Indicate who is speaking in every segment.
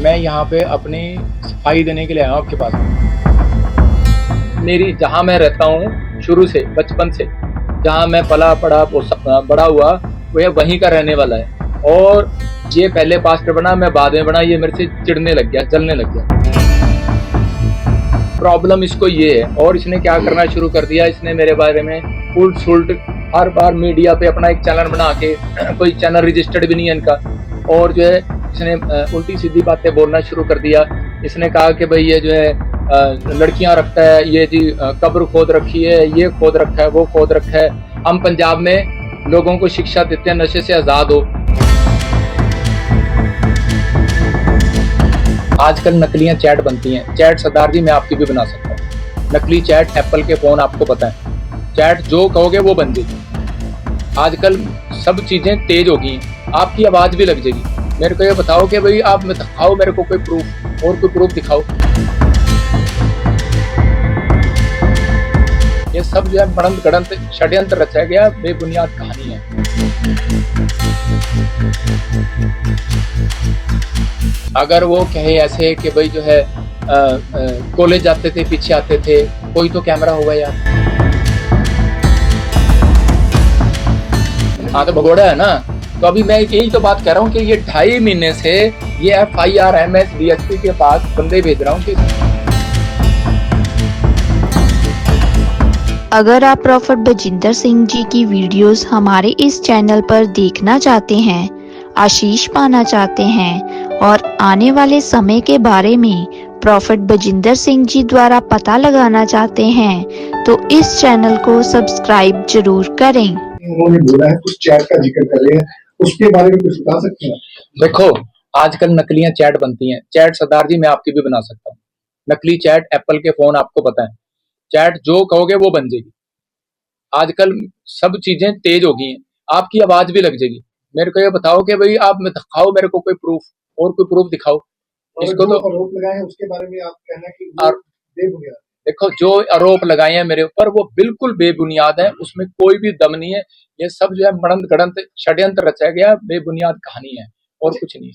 Speaker 1: मैं यहाँ पे अपनी सफाई देने के लिए आया हूँ आपके पास। मेरी जहाँ मैं रहता हूँ शुरू से, बचपन से जहाँ मैं पला पड़ा बड़ा हुआ, वो वहीं का रहने वाला है। और ये पहले पास्टर बना, मैं बाद में बना। ये मेरे से चिढ़ने लग गया, जलने लग गया। प्रॉब्लम इसको ये है। और इसने क्या करना शुरू कर दिया, इसने मेरे बारे में उल्ट सुल्ट हर बार मीडिया पे अपना एक चैनल बना के, कोई चैनल रजिस्टर्ड भी नहीं है इनका, और जो है इसने उल्टी सीधी बातें बोलना शुरू कर दिया। इसने कहा कि भाई ये जो है लड़कियां रखता है, ये जी कब्र खोद रखी है, ये खोद रखा है, वो खोद रखा है। हम पंजाब में लोगों को शिक्षा देते हैं नशे से आज़ाद हो। आजकल नकलियां चैट बनती हैं। चैट सरदार जी मैं आपकी भी बना सकता हूँ। नकली चैट, एप्पल के फ़ोन आपको पता है, चैट जो कहोगे वो बन जाएगी। आजकल सब चीज़ें तेज हो गई हैं, आपकी आवाज़ भी लग जाएगी। मेरे को ये बताओ कि भाई आप दिखाओ मेरे को कोई प्रूफ, और कोई प्रूफ दिखाओ। ये सब जो है बड़ंत गड़ंत षड्यंत्र रचा गया, बेबुनियाद कहानी है। अगर वो कहे ऐसे कि भाई जो है कॉलेज जाते थे, पीछे आते थे, कोई तो कैमरा होगा यार। हाँ तो भगोड़ा है ना। तो अभी मैं यही तो बात कह रहा हूँ कि ये 2.5 महीने से ये FIR MS DSP के पास बंदे भेज रहा हूँ कि
Speaker 2: अगर आप प्रॉफेट बजिंदर सिंह जी की वीडियोस हमारे इस चैनल पर देखना चाहते हैं, आशीष पाना चाहते हैं और आने वाले समय के बारे में प्रॉफेट बजिंदर सिंह जी द्वारा पता लगाना चाहते हैं, तो इस चैनल को सब्सक्राइब जरूर करें।
Speaker 3: उन्होंने बोला है, कुछ चैट का जिक्र कर रहे हैं, उसके बारे में कुछ बता सकते हैं?
Speaker 1: देखो आजकल नकलियां चैट बनती हैं। चैट सरदार जी मैं आपकी भी बना सकता हूँ। नकली चैट, एप्पल के फोन आपको पता है, चैट जो कहोगे वो बन जाएगी। आजकल सब चीजें तेज हो गई हैं, आपकी आवाज भी लग जाएगी। मेरे को ये बताओ कि भाई आप दिखाओ मेरे को कोई प्रूफ, और कोई प्रूफ दिखाओ।
Speaker 3: इसको तो आरोप लगाए हैं उसके बारे में आप कहना कि वो बेबुनियाद।
Speaker 1: देखो जो आरोप लगाए हैं मेरे ऊपर वो बिल्कुल बेबुनियाद है, उसमें कोई भी दम नहीं है। ये सब जो है मड़ंत गड़ंत षड्यंत्र रचा गया, बेबुनियाद कहानी है और कुछ नहीं।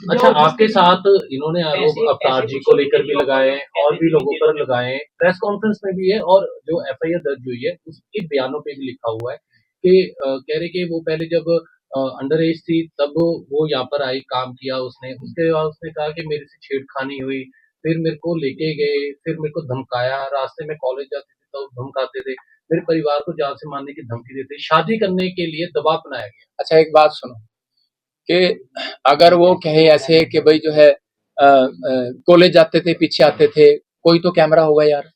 Speaker 4: अच्छा, आपके साथ इन्होंने आरोप अवतार जी को लेकर भी लगाए हैं और भी लोगों पर लगाए हैं, प्रेस कॉन्फ्रेंस में भी है और जो FIR दर्ज हुई है उसके बयानों पे भी लिखा हुआ है कि कह रहे कि वो पहले जब अंडर एज थी तब वो यहाँ पर आई, काम किया उसने, उसके बाद उसने कहा कि मेरे से छेड़खानी हुई, फिर मेरे को लेके गए, फिर मेरे को धमकाया, रास्ते में कॉलेज जाते थे तो धमकाते थे, मेरे परिवार को जान से मारने की धमकी देते, शादी करने के लिए दबाव बनाया गया।
Speaker 1: अच्छा एक बात सुनो कि अगर वो कहे ऐसे कि भाई जो है कॉलेज जाते थे, पीछे आते थे, कोई तो कैमरा होगा यार,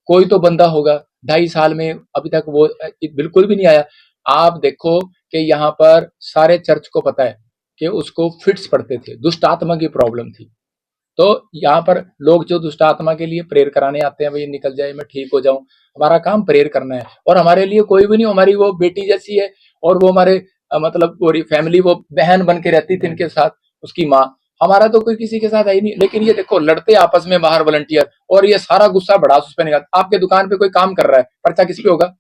Speaker 1: कोई तो बंदा होगा। 2.5 साल में अभी तक वो बिल्कुल भी नहीं आया। आप देखो कि यहाँ पर सारे चर्च को पता है कि उसको फिट्स पड़ते थे, दुष्ट आत्मा की प्रॉब्लम थी। तो यहाँ पर लोग जो दुष्ट आत्मा के लिए प्रेयर कराने आते हैं, भाई निकल जाए, मैं ठीक हो जाऊं, हमारा काम प्रेयर करना है। और हमारे लिए कोई भी नहीं, हमारी वो बेटी जैसी है, और वो हमारे मतलब पूरी फैमिली, वो बहन बन के रहती थी इनके साथ, उसकी माँ। हमारा तो कोई किसी के साथ है ही नहीं। लेकिन ये देखो लड़ते आपस में बाहर वॉलंटियर, और ये सारा गुस्सा बढ़ा उस पर निकाल। आपके दुकान पे कोई काम कर रहा है, पर्चा किस पे होगा?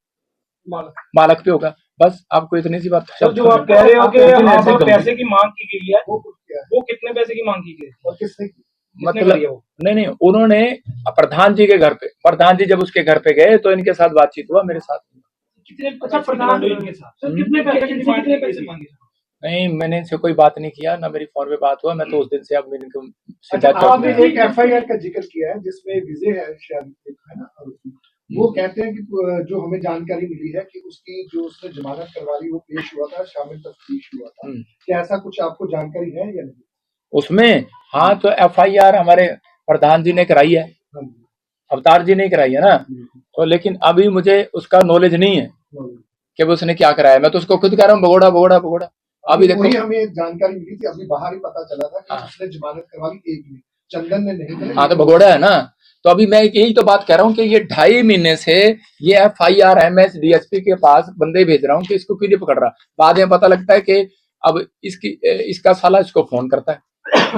Speaker 1: मालक पे होगा। बस आपको इतनी सी बात।
Speaker 5: जो आप कह रहे हो कि आप पैसे की मांग की गई है, वो कितने पैसे की मांग की गई और किसने की?
Speaker 1: मतलब नहीं, उन्होंने प्रधान जी के घर पे, प्रधान जी जब उसके घर पे गए तो इनके साथ बातचीत हुआ, मेरे साथ।
Speaker 5: कितने? अच्छा, प्रधान जी के साथ कितने पैसे मांगे?
Speaker 1: नहीं, मैंने इनसे कोई बात नहीं किया, ना मेरी फोन पे बात हुआ। मैं तो उस दिन से अब मेरे को
Speaker 3: आपने एक FIR का जिक्र किया है जिसमें विजय है शायद, है ना, वो कहते हैं कि जो हमें जानकारी मिली है कि उसकी जो उसने जमानत करवा ली वो पेश हुआ था, शामिल तफ्तीश हुआ था। क्या ऐसा कुछ आपको जानकारी है या नहीं
Speaker 1: उसमें? हाँ तो FIR हमारे प्रधान जी ने कराई है, अवतार जी ने कराई है ना। तो लेकिन अभी मुझे उसका नॉलेज नहीं है कि वो उसने क्या कराया। मैं तो उसको खुद कह रहा हूँ भगोड़ा भगोड़ा भगोड़ा। अभी देखो
Speaker 3: हमें जानकारी मिली थी, अभी बाहर ही पता चला था कि उसने जमानत करवा ली, एक ने, चंदन ने नहीं।
Speaker 1: हाँ तो भगोड़ा है ना। तो अभी मैं यही तो बात कह रहा हूँ कि ये 2.5 महीने से ये FIR MS DSP के पास बंदे भेज रहा हूँ कि इसको क्यों नहीं पकड़ रहा। बाद में पता लगता है कि अब इसका साला इसको फोन करता है,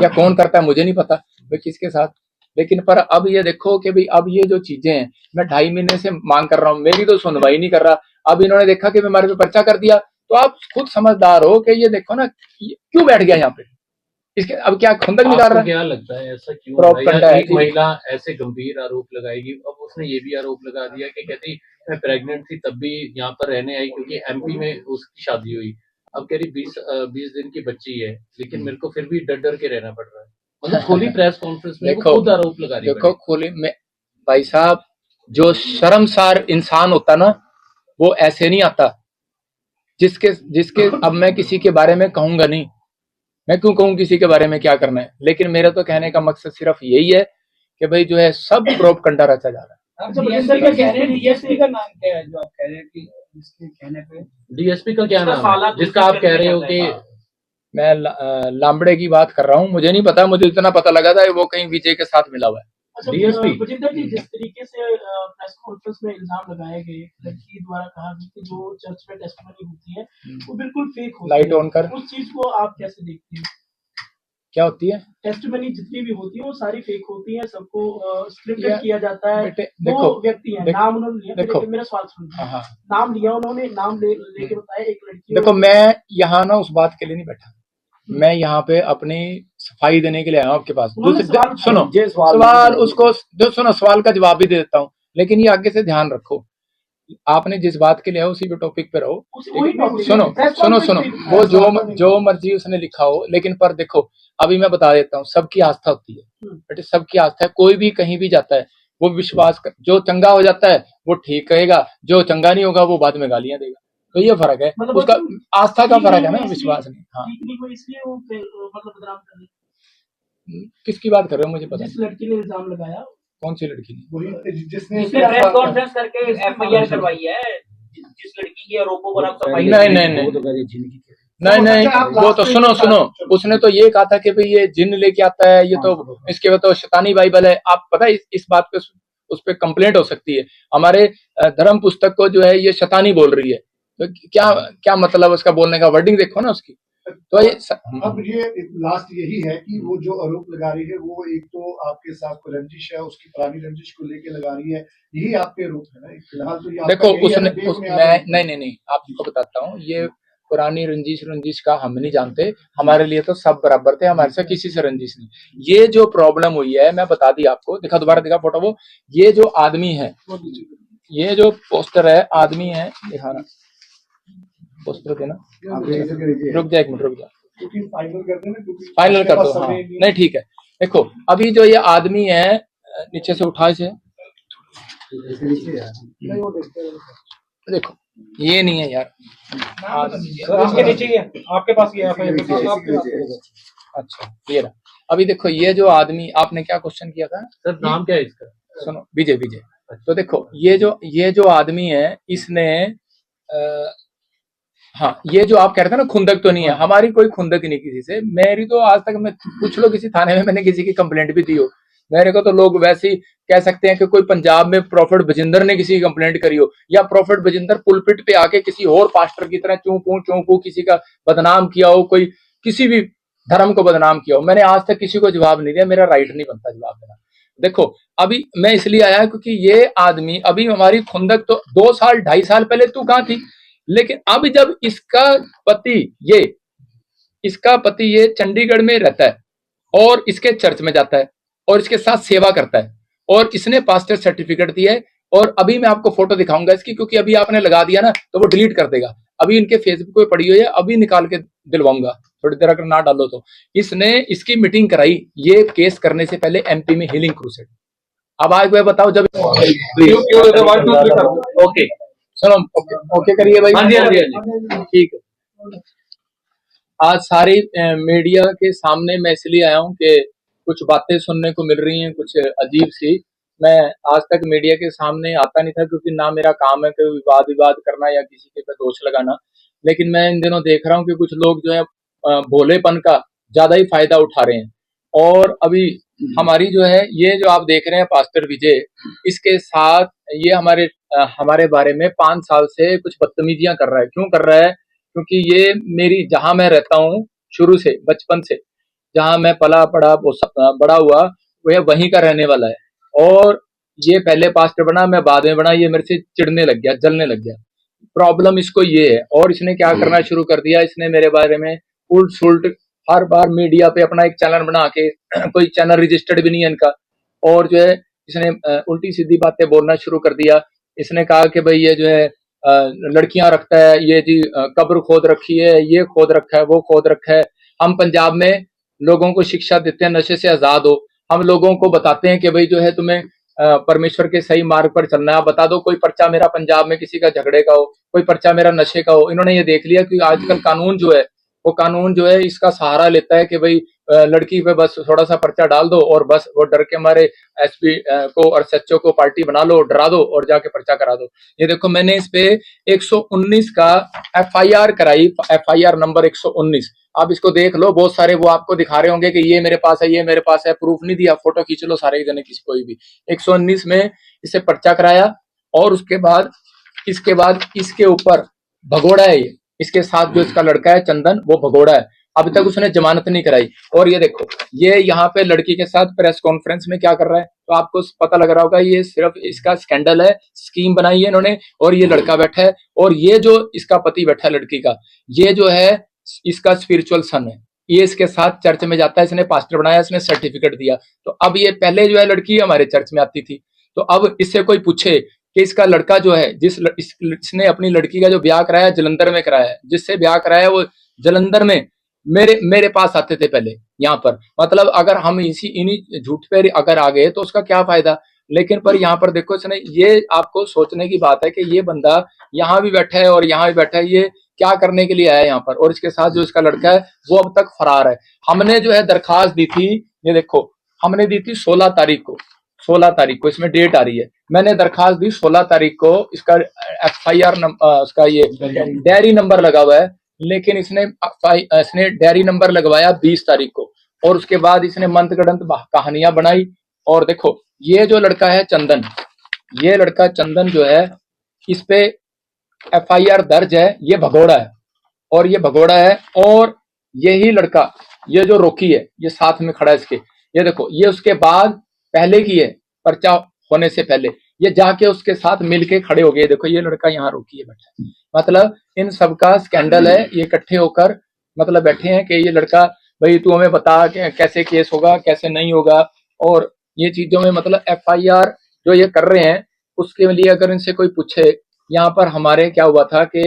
Speaker 1: या कौन करता है मुझे नहीं पता भाई किसके साथ। लेकिन पर अब ये देखो कि भाई अब ये जो चीजें हैं, मैं 2.5 महीने से मांग कर रहा हूँ, मेरी तो सुनवाई नहीं कर रहा। अब इन्होंने देखा कि मेरे पे पर्चा कर दिया, तो आप खुद समझदार हो कि ये देखो ना क्यों बैठ गया यहाँ पे। इसके अब क्या खुंदक निकाल
Speaker 4: आपको
Speaker 1: रहा है?
Speaker 4: क्या लगता है ऐसा क्यों हो रहा है?
Speaker 1: प्रोपगंडा
Speaker 4: या
Speaker 1: है
Speaker 4: एक
Speaker 1: जी।
Speaker 4: महिला ऐसे गंभीर आरोप लगाएगी, अब उसने ये भी आरोप लगा दिया कि कहती मैं प्रेग्नेंट थी तब भी यहाँ पर रहने आई क्योंकि एमपी में उसकी शादी हुई। अब कह रही 20 दिन की बच्ची है, लेकिन मेरे को फिर भी डर डर के रहना पड़ रहा है। मतलब खुली प्रेस कॉन्फ्रेंस में वो
Speaker 1: देखो
Speaker 4: खुद आरोप लगा रही है।
Speaker 1: देखो खुली में भाई साहब, जो शर्मसार इंसान होता ना, वो ऐसे नहीं आता। जिसके जिसके अब मैं किसी के बारे में कहूंगा नहीं, मैं क्यों कहूं किसी के बारे में क्या करना है, लेकिन मेरा तो कहने का मकसद सिर्फ यही है कि भाई जो है सब प्रोपगंडा रचा जा रहा है।
Speaker 5: अच्छा, डीएसपी का कह रहे हैं, डीएसपी का नाम क्या है जो आप कह रहे हैं कि जिसके कहने पे
Speaker 4: डीएसपी का क्या
Speaker 5: उसका
Speaker 4: नाम
Speaker 5: साला
Speaker 4: है जिसका आप कह रहे हो कि
Speaker 1: मैं लांबड़े की बात कर रहा हूँ, मुझे नहीं पता, मुझे इतना पता लगा था वो कहीं विजय के साथ मिला हुआ है।
Speaker 5: अच्छा,
Speaker 4: DSP?
Speaker 5: बजिंदर जी, जिस तरीके से प्रेस कॉन्फ्रेंस में इल्जाम लगाए गए, लड़की द्वारा कहा गया कि जो चर्च में टेस्टिमनी होती है वो बिल्कुल फेक होती
Speaker 1: लाइट
Speaker 5: है,
Speaker 1: ऑन कर।
Speaker 5: उस चीज को आप कैसे देखते हैं?
Speaker 1: क्या होती है?
Speaker 5: टेस्टिमनी जितनी भी होती है वो सारी फेक होती है, सबको स्क्रिप्टेड
Speaker 1: यार,
Speaker 5: किया जाता है।
Speaker 1: बेटे,
Speaker 5: वो
Speaker 1: देखो,
Speaker 5: व्यक्ति है, नाम उन्होंने लिया,
Speaker 1: देखो,
Speaker 5: लेकिन मेरा सवाल सुनिए।
Speaker 1: हाँ,
Speaker 5: नाम लिया उन्होंने, नाम लेके बताया एक लड़की।
Speaker 1: देखो मैं यहाँ ना उस बात के लिए नहीं बैठा, मैं यहाँ पे अपनी सफाई देने के लिए आया हूँ आपके पास। सुनो सवाल उसको जो सुनो, सवाल का जवाब भी दे देता हूँ, लेकिन ये आगे से ध्यान रखो, आपने जिस बात के लिए आया उसी पे टॉपिक पे रहो। सुनो सुनो सुनो, वो जो मर्जी उसने लिखा हो, लेकिन पर देखो अभी मैं बता देता हूँ, सबकी आस्था होती है बेटे, सबकी आस्था है। कोई भी कहीं भी जाता है वो विश्वास कर, जो चंगा हो जाता है वो ठीक कहेगा, जो चंगा नहीं होगा वो बाद में गालियां देगा। तो ये फर्क है,
Speaker 5: मतलब
Speaker 1: उसका आस्था का फर्क है ना, विश्वास नहीं। हाँ,
Speaker 5: इसलिए वो मतलब बदनाम कर रही है।
Speaker 1: किसकी बात कर रहे हो मुझे पता
Speaker 5: जिस
Speaker 1: नहीं।
Speaker 5: लड़की ने इल्जाम लगाया,
Speaker 1: कौन सी लड़की ने?
Speaker 3: जिसने
Speaker 5: प्रेस कॉन्फ्रेंस करके एफआईआर करवाई है, जिस लड़की के आरोपों पर आप सफाई
Speaker 1: नहीं नहीं नहीं नहीं नहीं, वो तो सुनो, उसने तो ये कहा था कि भाई ये जिन लेके आता है, ये तो इसके वो तो शैतानी बाइबल है। आप पता है इस बात पे उस पे कंप्लेंट हो सकती है, हमारे धर्म पुस्तक को जो है ये शैतानी बोल रही है। तो क्या क्या मतलब उसका बोलने का, वर्डिंग देखो ना उसकी। तो ये
Speaker 3: अब ये लास्ट यही है कि वो जो आरोप लगा रही है वो एक तो आपके साथ कोई रंजिश है, उसकी पुरानी रंजिश को लेके लगा रही है, यही आपके आरोप है ना फिलहाल। तो ये
Speaker 1: देखो
Speaker 3: आपका
Speaker 1: उसने
Speaker 3: यही है,
Speaker 1: मैं नहीं आपको बताता हूँ, ये पुरानी रंजिश का हम नहीं जानते, हमारे लिए तो सब बराबर थे, हमारे से किसी से रंजिश नहीं। ये जो प्रॉब्लम हुई है मैं बता दी आपको, दिखा दोबारा दिखा फोटो वो, ये जो आदमी है, ये जो पोस्टर है आदमी है, दिखाना पोस्टर देना, रुक जा एक मिनट, रुक जा, फाइनल कर दो। हाँ नहीं ठीक है, देखो अभी जो ये आदमी है, नीचे से उठा इसे, देखो ये नहीं है यार,
Speaker 5: इसके नीचे ही है, आपके पास ये है।
Speaker 1: अच्छा ये रहा। अभी देखो ये जो आदमी, आपने क्या क्वेश्चन किया था
Speaker 4: सर, नाम क्या है इसका?
Speaker 1: सुनो, विजय। तो देखो ये जो आदमी है, इसने हाँ, ये जो आप कह रहे थे ना खुंदक तो नहीं है, हमारी कोई खुंदक नहीं किसी से, मेरी तो आज तक, मैं पूछ लो किसी थाने में मैंने किसी की कंप्लेंट भी दी हो, मेरे को तो लोग वैसे ही कह सकते हैं कि कोई पंजाब में प्रॉफिट बजिंदर ने किसी की कंप्लेंट करी हो, या प्रॉफिट बजिंदर पुलपिट पे आके किसी और पास्टर की तरह चूं पू किसी का बदनाम किया हो, कोई किसी भी धर्म को बदनाम किया हो। मैंने आज तक किसी को जवाब नहीं दिया, मेरा राइट नहीं बनता जवाब देना। देखो अभी मैं इसलिए आया क्योंकि ये आदमी, अभी हमारी खुंदक तो 2 साल 2.5 साल पहले तू कहां थी, लेकिन अब जब इसका पति ये चंडीगढ़ में रहता है और इसके चर्च में जाता है और इसके साथ सेवा करता है, और इसने पास्टर सर्टिफिकेट दिया है, और अभी मैं आपको फोटो दिखाऊंगा इसकी, क्योंकि अभी आपने लगा दिया ना तो वो डिलीट कर देगा, अभी इनके फेसबुक पे पड़ी हुई है, अभी निकाल के दिलवाऊंगा, थोड़ी देर अगर ना डालो तो। इसने इसकी मीटिंग कराई ये केस करने से पहले एमपी में हीलिंग क्रूसेड। अब आज मैं बताओ जब ओके सुनो, ओके करिए भाई।
Speaker 4: हाँ जी
Speaker 1: ठीक है। आज सारी मीडिया के सामने मैं इसलिए आया हूँ कि कुछ बातें सुनने को मिल रही हैं, कुछ अजीब सी। मैं आज तक मीडिया के सामने आता नहीं था, क्योंकि ना मेरा काम है कोई विवाद करना या किसी के पे दोष लगाना, लेकिन मैं इन दिनों देख रहा हूँ कि कुछ लोग जो है भोलेपन का ज्यादा ही फायदा उठा रहे हैं। और अभी हमारी जो है, ये जो आप देख रहे हैं पास्टर विजय, इसके साथ ये हमारे बारे में 5 साल से कुछ बदतमीजियां कर रहा है। क्यों कर रहा है? क्योंकि ये मेरी, जहां मैं रहता हूँ शुरू से, बचपन से जहां मैं पला पड़ा बड़ा हुआ, वह वहीं का रहने वाला है, और ये पहले पास्टर बना, मैं बाद में बना, ये मेरे से चिढ़ने लग गया, जलने लग गया। प्रॉब्लम इसको ये है, और इसने क्या करना शुरू कर दिया, इसने मेरे बारे में उल्ट सुल्ट हर बार मीडिया पे अपना एक चैनल बना के कोई चैनल रजिस्टर्ड भी नहीं है इनका, और जो है इसने उल्टी सीधी बातें बोलना शुरू कर दिया। इसने कहा कि भाई ये जो है लड़कियां रखता है, ये जी कब्र खोद रखी है, ये खोद रखा है, वो खोद रखा है। हम पंजाब में लोगों को शिक्षा देते हैं नशे से आजाद हो, हम लोगों को बताते हैं कि भाई जो है तुम्हें परमेश्वर के सही मार्ग पर चलना है। आप बता दो कोई पर्चा मेरा पंजाब में किसी का झगड़े का हो, कोई पर्चा मेरा नशे का हो। इन्होंने ये देख लिया कि आजकल कानून जो है वो कानून जो है इसका सहारा लेता है कि भाई लड़की पे बस थोड़ा सा पर्चा डाल दो और बस वो डर के मारे एसपी को और सच्चो को पार्टी बना लो, डरा दो और जाके पर्चा करा दो। ये देखो मैंने इस पे 119 का एफआईआर कराई, एफआईआर नंबर 119। आप इसको देख लो, बहुत सारे वो आपको दिखा रहे होंगे कि ये मेरे पास है, ये मेरे पास है, प्रूफ नहीं दिया, फोटो खींच लो सारे जने किसी कोई भी। 119 में इसे पर्चा कराया और उसके बाद इसके ऊपर भगोड़ा है ये, इसके साथ जो इसका लड़का है चंदन वो भगोड़ा है। अभी तक उसने जमानत नहीं कराई। और ये देखो ये यहाँ पे लड़की के साथ प्रेस कॉन्फ्रेंस में क्या कर रहा है, तो आपको पता लग रहा होगा ये सिर्फ इसका स्कैंडल है, स्कीम बनाई है इन्होंने। और ये लड़का बैठा है और ये जो इसका पति बैठा है लड़की का, ये जो है इसका स्पिरिचुअल सन है। ये इसके साथ चर्च में जाता है, इसने पास्टर बनाया, इसने सर्टिफिकेट दिया। तो अब ये पहले जो है लड़की हमारे चर्च में आती थी, तो अब इससे कोई पूछे कि इसका लड़का जो है इसने अपनी लड़की का जो ब्याह कराया जलंधर में कराया है, जिससे ब्याह कराया वो जलंधर में मेरे पास आते थे पहले यहाँ पर। मतलब अगर हम इन्हीं झूठ पे अगर आ गए तो उसका क्या फायदा। लेकिन पर यहाँ पर देखो इसने, ये आपको सोचने की बात है कि ये बंदा यहाँ भी बैठा है और यहाँ भी बैठा है, ये क्या करने के लिए आया है यहाँ पर। और इसके साथ जो इसका लड़का है वो अब तक फरार है। हमने जो है दरखास्त दी थी, ये देखो हमने दी थी 16 तारीख को, 16 तारीख को इसमें डेट आ रही है। मैंने दरखास्त दी 16 तारीख को, इसका एफआईआर उसका ये डायरी नंबर लगा हुआ है, लेकिन इसने डायरी नंबर लगवाया 20 तारीख को। और उसके बाद इसने मंत्रगढ़ंत कहानियां बनाई। और देखो ये जो लड़का है चंदन, ये लड़का चंदन जो है इस पे एफआईआर दर्ज है, ये भगोड़ा है और ये भगोड़ा है। और यही लड़का ये जो रोकी है ये साथ में खड़ा है इसके, ये देखो ये उसके बाद पहले की है, पर्चा होने से पहले ये जाके उसके साथ मिलके खड़े हो गए। देखो ये लड़का यहाँ रोकी है बैठा है। मतलब इन सबका स्कैंडल है, ये इकट्ठे होकर मतलब बैठे हैं कि ये लड़का भाई तू हमें बता कि कैसे केस होगा कैसे नहीं होगा। और ये चीजों में मतलब एफआईआर जो ये कर रहे हैं उसके लिए अगर इनसे कोई पूछे, यहाँ पर हमारे क्या हुआ था कि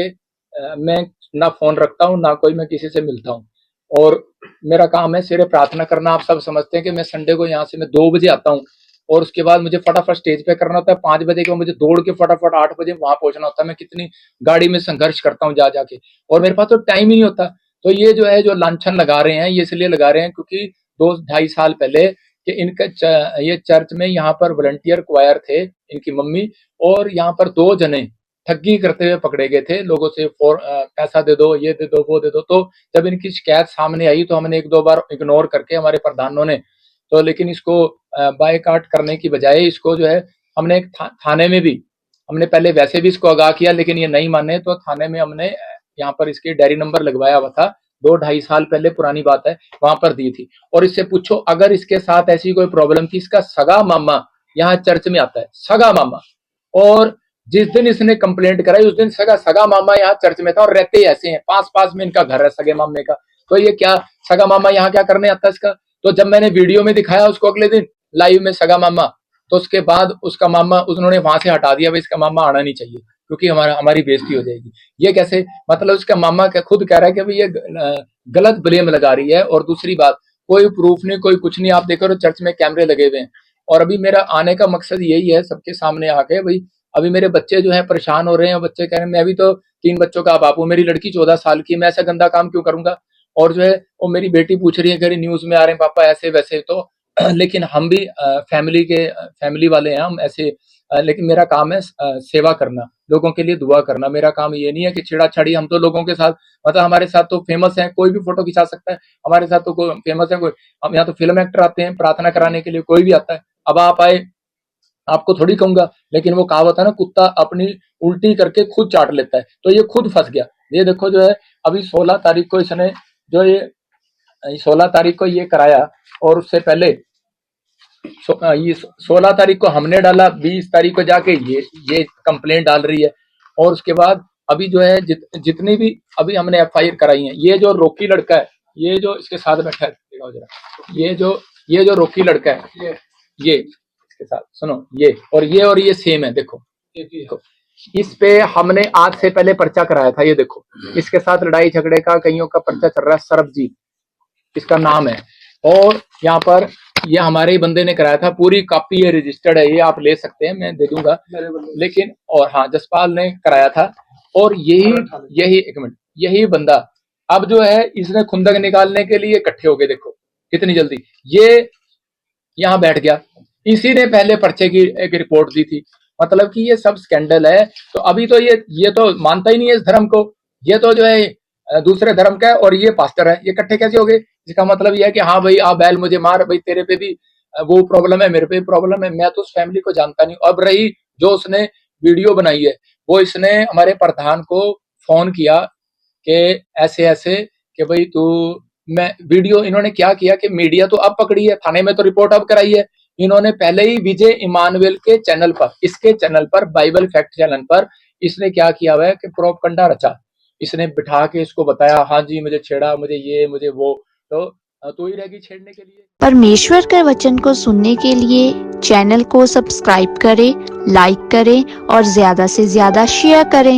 Speaker 1: मैं ना फोन रखता हूँ ना कोई मैं किसी से मिलता हूँ, और मेरा काम है सिर्फ प्रार्थना करना। आप सब समझते हैं कि मैं संडे को यहाँ से मैं 2 बजे आता हूँ और उसके बाद मुझे फटाफट स्टेज पे करना होता है। 5 बजे के मुझे दौड़ के फटाफट 8 बजे वहां पहुंचना होता है। मैं कितनी गाड़ी में संघर्ष करता हूँ जा जाके, और मेरे पास तो टाइम ही नहीं होता। तो ये जो है जो लांछन लगा रहे हैं ये इसलिए लगा रहे हैं क्योंकि 2-2.5 साल पहले कि इनका ये चर्च में यहाँ पर वॉलंटियर क्वायर थे इनकी मम्मी, और यहाँ पर 2 जने ठगी करते हुए पकड़े गए थे लोगों से, पैसा दे दो, ये दे दो, वो दे दो। तो जब इनकी शिकायत सामने आई तो हमने 1-2 बार इग्नोर करके हमारे प्रधानों ने तो, लेकिन इसको बायकाट करने की बजाय इसको जो है हमने एक थाने में भी हमने पहले वैसे भी इसको आगाह किया, लेकिन ये नहीं माने तो थाने में हमने यहाँ पर इसके डायरी नंबर लगवाया हुआ था। 2-2.5 साल पहले पुरानी बात है, वहां पर दी थी। और इससे पूछो अगर इसके साथ ऐसी कोई प्रॉब्लम थी, इसका सगा मामा यहाँ चर्च में आता है, सगा मामा। और जिस दिन इसने कंप्लेंट कराई उस दिन सगा मामा यहाँ चर्च में था, और रहते ही ऐसे हैं, पास में इनका घर है सगे मामे का। तो ये क्या सगा मामा यहाँ क्या करने आता है इसका। तो जब मैंने वीडियो में दिखाया उसको अगले दिन लाइव में सगा मामा, तो उसके बाद उसका मामा उन्होंने वहां से हटा दिया, भाई इसका मामा आना नहीं चाहिए क्योंकि हमारी बेइज्जती हो जाएगी। ये कैसे, मतलब उसका मामा खुद कह रहा है कि भाई ये गलत ब्लेम लगा रही है। और दूसरी बात कोई प्रूफ नहीं, कोई कुछ नहीं। आप देखो चर्च में कैमरे लगे हुए हैं। और अभी मेरा आने का मकसद यही है सबके सामने आके, भाई अभी मेरे बच्चे जो है परेशान हो रहे हैं। बच्चे कह रहे हैं मैं भी तो 3 बच्चों का बाप हूँ, मेरी लड़की 14 साल की, मैं ऐसा गंदा काम क्यों करूंगा। और जो है वो मेरी बेटी पूछ रही है कि न्यूज में आ रहे हैं पापा ऐसे वैसे। तो लेकिन हम भी फैमिली वाले हैं हम ऐसे, लेकिन मेरा काम है सेवा करना, लोगों के लिए दुआ करना। मेरा काम ये नहीं है कि छेड़ा-छाड़ी। हम तो लोगों के साथ मतलब हमारे साथ तो फेमस है, कोई भी फोटो खिंचा सकता है हमारे साथ, तो कोई फेमस है कोई। हम यहाँ तो फिल्म एक्टर आते हैं प्रार्थना कराने के लिए, कोई भी आता है। अब आप आए, आपको थोड़ी कहूंगा, लेकिन वो कहावत है ना, कुत्ता अपनी उल्टी करके खुद चाट लेता है। तो ये खुद फंस गया। ये देखो जो है अभी 16 तारीख को इसने जो ये 16 तारीख को ये कराया, और उससे पहले ये 16 तारीख को हमने डाला, 20 तारीख को जाके ये कंप्लेंट डाल रही है। और उसके बाद अभी जो है जितनी भी अभी हमने एफआईआर कराई है, ये जो रोकी लड़का है ये जो इसके साथ बैठा है, दिखाओ जरा, ये जो रोकी लड़का है, ये इसके साथ सुनो, ये सेम है। देखो इस पे हमने आज से पहले पर्चा कराया था। ये देखो इसके साथ लड़ाई झगड़े का कईयों का पर्चा चल रहा है, सरबजीत इसका नाम है। और यहाँ पर ये हमारे ही बंदे ने कराया था, पूरी कॉपी ये रजिस्टर्ड है, ये आप ले सकते हैं, मैं दे दूंगा। लेकिन और हाँ, जसपाल ने कराया था। और यही एक मिनट, यही बंदा अब जो है इसने खुंदक निकालने के लिए इकट्ठे हो गए। देखो कितनी जल्दी ये यहाँ बैठ गया, इसी ने पहले पर्चे की एक रिपोर्ट दी थी। मतलब कि ये सब स्कैंडल है। तो अभी तो ये तो मानता ही नहीं है इस धर्म को, ये तो जो है दूसरे धर्म का है, और ये पास्टर है, ये इकट्ठे कैसे हो गए? इसका मतलब ये है कि हाँ भाई आ बैल मुझे मार, भाई तेरे पे भी वो प्रॉब्लम है, मेरे पे भी प्रॉब्लम है। मैं तो उस फैमिली को जानता नहीं। अब रही जो उसने वीडियो बनाई है, वो इसने हमारे प्रधान को फोन किया कि ऐसे कि भाई तू, मैं वीडियो, इन्होंने क्या किया कि मीडिया तो अब पकड़ी है, थाने में तो रिपोर्ट अब कराई है। इन्होंने पहले ही विजय इमानुएल के चैनल पर, इसके चैनल पर, बाइबल फैक्ट चैनल पर इसने क्या किया हुआ है कि प्रोपगंडा रचा। इसने बिठा के इसको बताया, हाँ जी मुझे छेड़ा, मुझे ये मुझे वो, तो ही रहेगी छेड़ने के लिए।
Speaker 2: परमेश्वर के वचन को सुनने के लिए चैनल को सब्सक्राइब करें, लाइक करें और ज्यादा से ज्यादा शेयर करें।